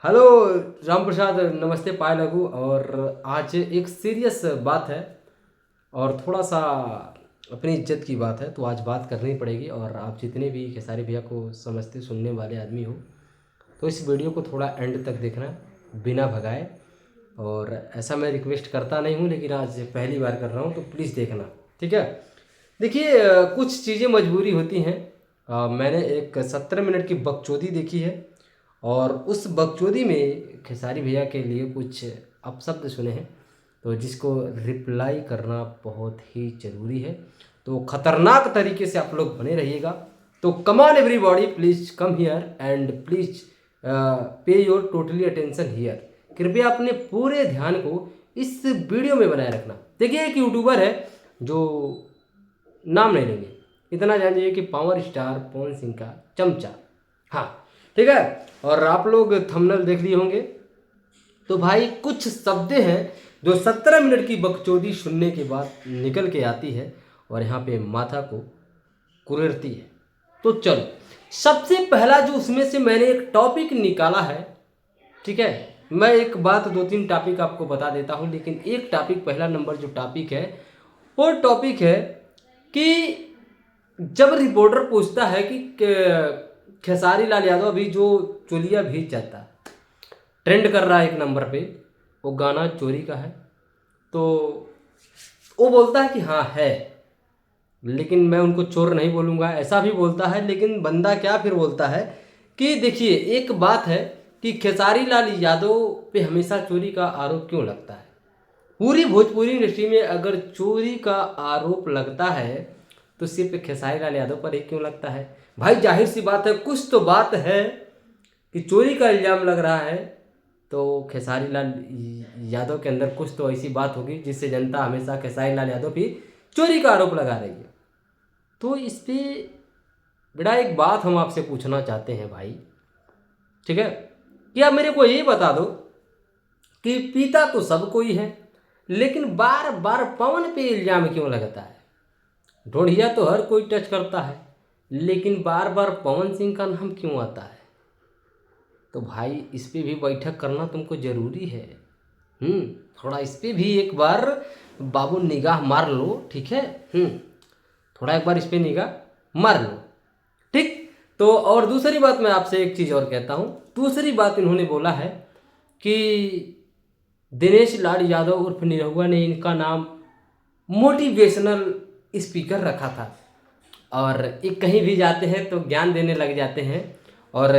Hello Ram Prasad, नमस्ते पाए लगू। और आज एक सीरियस बात है और थोड़ा सा अपनी इज्जत की बात है, तो आज बात करनी पड़ेगी। और आप जितने भी खेसारी भैया को समझते सुनने वाले आदमी हो, तो इस वीडियो को थोड़ा एंड तक देखना बिना भगाए। और ऐसा मैं रिक्वेस्ट करता नहीं हूँ, लेकिन आज पहली बार कर रहा हूँ, तो प्लीज़ देखना, ठीक है। देखिए, कुछ चीज़ें मजबूरी होती हैं। मैंने एक 17 मिनट की बकचोदी देखी है, और उस बकचोदी में खेसारी भैया के लिए कुछ अपशब्द सुने हैं, तो जिसको रिप्लाई करना बहुत ही ज़रूरी है। तो खतरनाक तरीके से आप लोग बने रहिएगा। तो come on everybody, please come here and please पे योर टोटली अटेंशन हियर। कृपया अपने पूरे ध्यान को इस वीडियो में बनाए रखना। देखिए, एक यूट्यूबर है जो नाम नहीं लेंगे, इतना जानिए कि पावर स्टार पवन सिंह का चमचा। हाँ, ठीक है। और आप लोग थंबनेल देख लिए होंगे। तो भाई, कुछ शब्द हैं जो 17 मिनट की बकचोदी सुनने के बाद निकल के आती है और यहाँ पे माथा को कुरेदती है। तो चलो, सबसे पहला जो उसमें से मैंने एक टॉपिक निकाला है, ठीक है। मैं एक बात, दो तीन टॉपिक आपको बता देता हूँ, लेकिन एक टॉपिक, पहला नंबर जो टॉपिक है, वो टॉपिक है कि जब रिपोर्टर पूछता है कि खेसारी लाल यादव अभी जो चोलिया भेज जाता, ट्रेंड कर रहा है एक नंबर पे, वो गाना चोरी का है, तो वो बोलता है कि हाँ है, लेकिन मैं उनको चोर नहीं बोलूँगा, ऐसा भी बोलता है। लेकिन बंदा क्या फिर बोलता है कि देखिए, एक बात है कि खेसारी लाल यादव पे हमेशा चोरी का आरोप क्यों लगता है। पूरी भोजपुरी इंडस्ट्री में अगर चोरी का आरोप लगता है, तो सिर्फ खेसारी लाल यादव पर ही क्यों लगता है। भाई, जाहिर सी बात है, कुछ तो बात है कि चोरी का इल्ज़ाम लग रहा है, तो खेसारी लाल यादव के अंदर कुछ तो ऐसी बात होगी जिससे जनता हमेशा खेसारी लाल यादव भी चोरी का आरोप लगा रही है। तो इस पे बेटा एक बात हम आपसे पूछना चाहते हैं भाई, ठीक है, कि आप मेरे को ये बता दो कि पीता तो सब कोई है, लेकिन बार बार पवन पे इल्ज़ाम क्यों लगता है। ढोढ़िया तो हर कोई टच करता है, लेकिन बार बार पवन सिंह का नाम क्यों आता है। तो भाई, इस पे भी बैठक करना तुमको ज़रूरी है। थोड़ा इस पे भी एक बार बाबू निगाह मार लो, ठीक है। थोड़ा एक बार इस पे निगाह मार लो, ठीक। तो और दूसरी बात, मैं आपसे एक चीज़ और कहता हूँ। दूसरी बात, इन्होंने बोला है कि दिनेश लाल यादव उर्फ निरहुआ ने इनका नाम मोटिवेशनल स्पीकर रखा था, और ये कहीं भी जाते हैं तो ज्ञान देने लग जाते हैं। और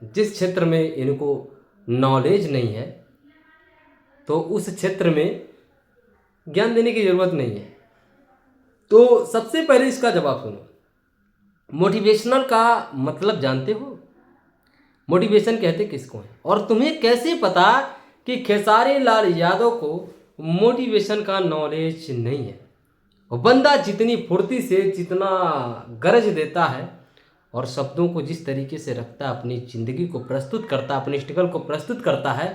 जिस क्षेत्र में इनको नॉलेज नहीं है, तो उस क्षेत्र में ज्ञान देने की ज़रूरत नहीं है। तो सबसे पहले इसका जवाब सुनो। मोटिवेशनल का मतलब जानते हो? मोटिवेशन कहते किसको हैं? और तुम्हें कैसे पता कि खेसारी लाल यादव को मोटिवेशन का नॉलेज नहीं है? वो बंदा जितनी फुर्ती से, जितना गरज देता है और शब्दों को जिस तरीके से रखता है, अपनी ज़िंदगी को प्रस्तुत करता है, अपनी स्ट्रगल को प्रस्तुत करता है,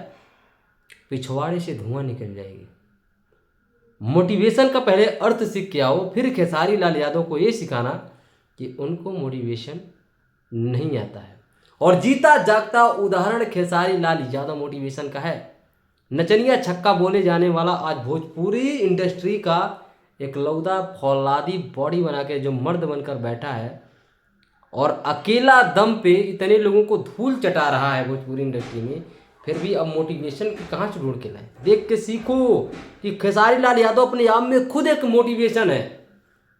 पिछवाड़े से धुआं निकल जाएगी। मोटिवेशन का पहले अर्थ सीख के आओ, फिर खेसारी लाल यादव को ये सिखाना कि उनको मोटिवेशन नहीं आता है। और जीता जागता उदाहरण खेसारी लाल यादव मोटिवेशन का है। नचनिया छक्का बोले जाने वाला आज भोजपुरी इंडस्ट्री का एक लौदा फौलादी बॉडी बना के जो मर्द बनकर बैठा है, और अकेला दम पे इतने लोगों को धूल चटा रहा है भोजपुरी इंडस्ट्री में, फिर भी अब मोटिवेशन की कहाँ से ढूंढ के लाए। देख के सीखो कि खेसारी लाल यादव अपने आप में खुद एक मोटिवेशन है,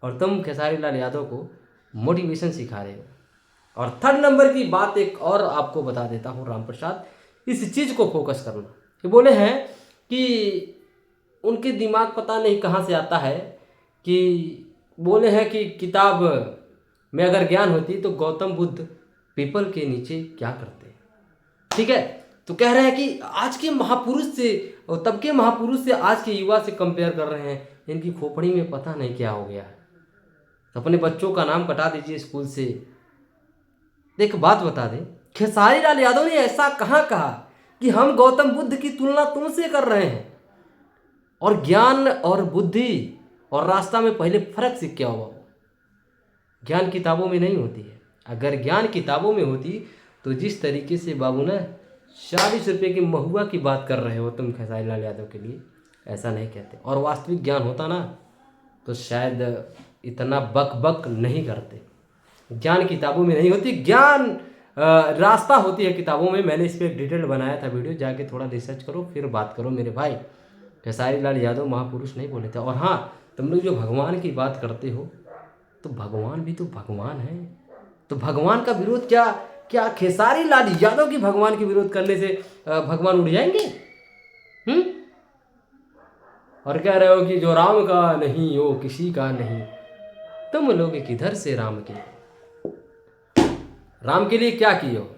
और तुम खेसारी लाल यादव को मोटिवेशन सिखा रहे हो। और थर्ड नंबर की बात एक और आपको बता देता हूँ राम प्रसाद, इस चीज़ को फोकस करना। कि बोले हैं कि उनके दिमाग पता नहीं कहाँ से आता है, कि बोले हैं कि किताब में अगर ज्ञान होती तो गौतम बुद्ध पीपल के नीचे क्या करते, ठीक है। तो कह रहे हैं कि आज के महापुरुष से और तब के महापुरुष से आज के युवा से कंपेयर कर रहे हैं, इनकी खोपड़ी में पता नहीं क्या हो गया है। तो अपने बच्चों का नाम कटा दीजिए स्कूल से। एक बात बता दें, खेसारी लाल यादव ने ऐसा कहाँ कहा कि हम गौतम बुद्ध की तुलना तुमसे कर रहे हैं। और ज्ञान और बुद्धि और रास्ता में पहले फर्क सीख क्या हुआ। ज्ञान किताबों में नहीं होती है। अगर ज्ञान किताबों में होती तो जिस तरीके से बाबू ने 40 रुपये की महुआ की बात कर रहे हो तुम खेसारी लाल यादव के लिए, ऐसा नहीं कहते। और वास्तविक ज्ञान होता ना तो शायद इतना बक बक नहीं करते। ज्ञान किताबों में नहीं होती, ज्ञान रास्ता होती है किताबों में। मैंने इस पर एक डिटेल बनाया था वीडियो, जाके थोड़ा रिसर्च करो फिर बात करो मेरे भाई। खेसारी लाल यादव महापुरुष नहीं बोले थे। और हाँ, तुम लोग जो भगवान की बात करते हो, तो भगवान भी तो भगवान है। तो भगवान का विरोध क्या क्या खेसारी लाल यादव की भगवान की विरोध करने से भगवान उड़ जाएंगे? और कह रहे हो कि जो राम का नहीं वो किसी का नहीं। तुम लोग किधर से राम के, राम के लिए क्या किए हो?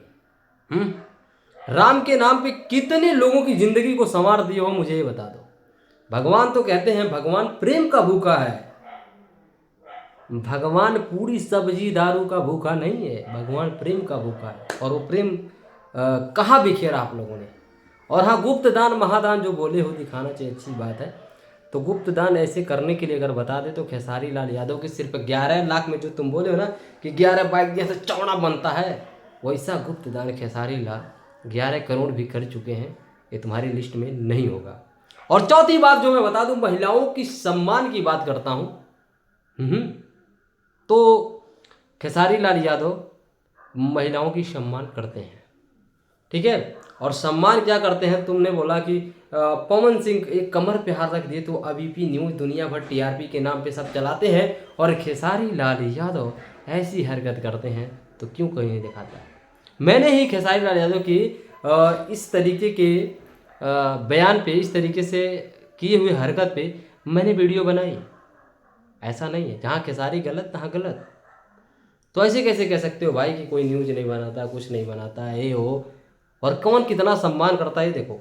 राम के नाम पे कितने लोगों की जिंदगी को संवार दिए हो, मुझे ये बता दो। भगवान तो कहते हैं भगवान प्रेम का भूखा है। भगवान पूरी सब्जी दारू का भूखा नहीं है, भगवान प्रेम का भूखा है। और वो प्रेम कहाँ बिखेरा आप लोगों ने? और हाँ, गुप्त दान महादान जो बोले हो दिखाना चाहिए, अच्छी बात है। तो गुप्त दान ऐसे करने के लिए अगर बता दे तो खेसारी लाल यादव के सिर्फ 11 लाख में, जो तुम बोले हो ना कि 11 बाइक जैसे चौड़ा बनता है, वैसा गुप्त दान खेसारी लाल 11 करोड़ भी कर चुके हैं। ये तुम्हारी लिस्ट में नहीं होगा। और चौथी बात जो मैं बता दूं, महिलाओं की सम्मान की बात करता हूं। तो खेसारी लाल यादव महिलाओं की सम्मान करते हैं, ठीक है। और सम्मान क्या करते हैं? तुमने बोला कि पवन सिंह एक कमर पे हाथ रख दिए तो अबीपी न्यूज़ दुनिया भर टीआरपी के नाम पे सब चलाते हैं, और खेसारी लाल यादव ऐसी हरकत करते हैं तो क्यों कोई नहीं दिखाता? मैंने ही खेसारी लाल यादव की इस तरीके के बयान पे, इस तरीके से किए हुए हरकत पे मैंने वीडियो बनाई। ऐसा नहीं है जहाँ खेसारी गलत तहाँ गलत। तो ऐसे कैसे कह सकते हो भाई कि कोई न्यूज़ नहीं बनाता, कुछ नहीं बनाता, ये हो। और कौन कितना सम्मान करता है देखो।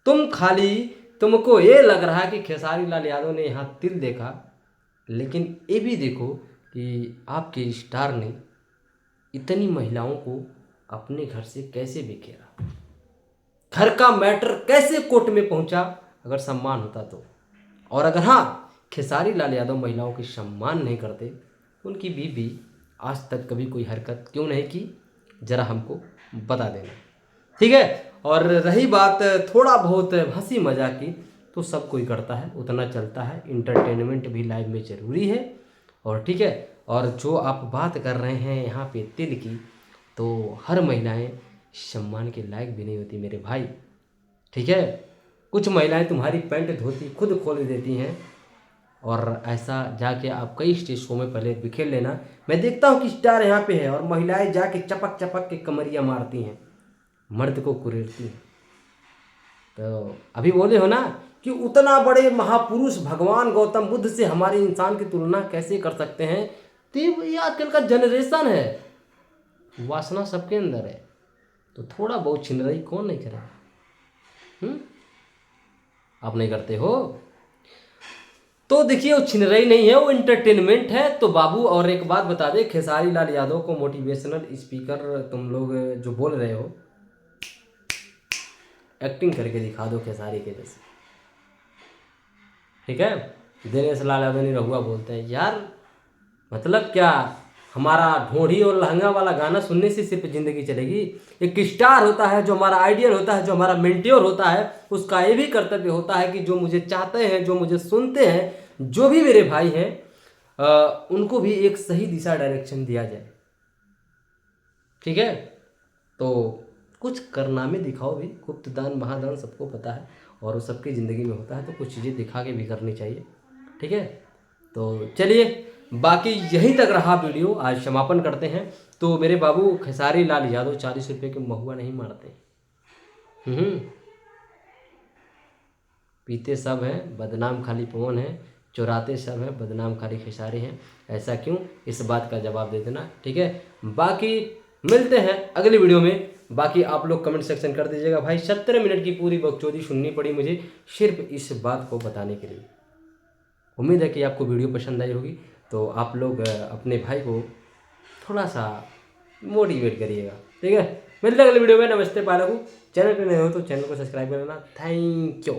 तुमको ये लग रहा है कि खेसारी लाल यादव ने यहाँ तिल देखा, लेकिन ये भी देखो कि आपके स्टार ने इतनी महिलाओं को अपने घर से कैसे बिखेरा, घर का मैटर कैसे कोर्ट में पहुंचा, अगर सम्मान होता तो। और अगर हाँ, खेसारी लाल यादव महिलाओं की सम्मान नहीं करते, उनकी बीवी आज तक कभी कोई हरकत क्यों नहीं की, जरा हमको बता देना, ठीक है। और रही बात थोड़ा बहुत हंसी मजाक की, तो सब कोई करता है, उतना चलता है। इंटरटेनमेंट भी लाइफ में ज़रूरी है, और ठीक है। और जो आप बात कर रहे हैं यहाँ पे तिल की, तो हर महिलाएं सम्मान के लायक भी नहीं होती मेरे भाई, ठीक है। कुछ महिलाएं तुम्हारी पैंट धोती खुद खोल देती हैं, और ऐसा जाके आप कई स्टेज शो में पहले बिखेर लेना। मैं देखता हूँ कि स्टार यहाँ पे है और महिलाएं जाके चपक चपक के कमरियाँ मारती हैं, मर्द को कुरेदती हैं। तो अभी बोले हो ना कि उतना बड़े महापुरुष भगवान गौतम बुद्ध से हमारे इंसान की तुलना कैसे कर सकते हैं? तो ये आजकल का जनरेशन है, वासना सबके अंदर है, तो थोड़ा बहुत छिनराई कौन नहीं करेगा? आप नहीं करते हो तो देखिए, वो छिनराई नहीं है, वो इंटरटेनमेंट है। तो बाबू, और एक बात बता दे, खेसारी लाल यादव को मोटिवेशनल स्पीकर तुम लोग जो बोल रहे हो, एक्टिंग करके दिखा दो खेसारी के जैसे, ठीक है। दिनेश लाल यादव ने रहुआ बोलते हैं यार, मतलब क्या? हमारा ढोढ़ी और लहंगा वाला गाना सुनने से सिर्फ ज़िंदगी चलेगी? एक स्टार होता है, जो हमारा आइडियल होता है, जो हमारा मेंटोर होता है, उसका ये भी कर्तव्य होता है कि जो मुझे चाहते हैं, जो मुझे सुनते हैं, जो भी मेरे भाई हैं, उनको भी एक सही दिशा डायरेक्शन दिया जाए, ठीक है। तो कुछ कारनामे दिखाओ भी, गुप्त दान महादान सबको पता है, और वो सबकी ज़िंदगी में होता है, तो कुछ चीज़ें दिखा के भी करनी चाहिए, ठीक है। तो चलिए, बाकी यहीं तक रहा वीडियो, आज समापन करते हैं। तो मेरे बाबू, खेसारी लाल यादव 40 रुपये के महुआ नहीं मारते। पीते सब हैं, बदनाम खाली पवन है, चुराते सब हैं, बदनाम खाली खेसारी हैं। ऐसा क्यों? इस बात का जवाब दे देना, ठीक है। बाकी मिलते हैं अगली वीडियो में। बाकी आप लोग कमेंट सेक्शन कर दीजिएगा भाई। 17 मिनट की पूरी बकचोदी सुननी पड़ी मुझे सिर्फ इस बात को बताने के लिए। उम्मीद है कि आपको वीडियो पसंद आई होगी। तो आप लोग अपने भाई को थोड़ा सा मोटिवेट करिएगा, ठीक है। मिलते हैं अगले वीडियो में। नमस्ते पालकू। चैनल पर नए हो तो चैनल को सब्सक्राइब कर लेना। Thank you.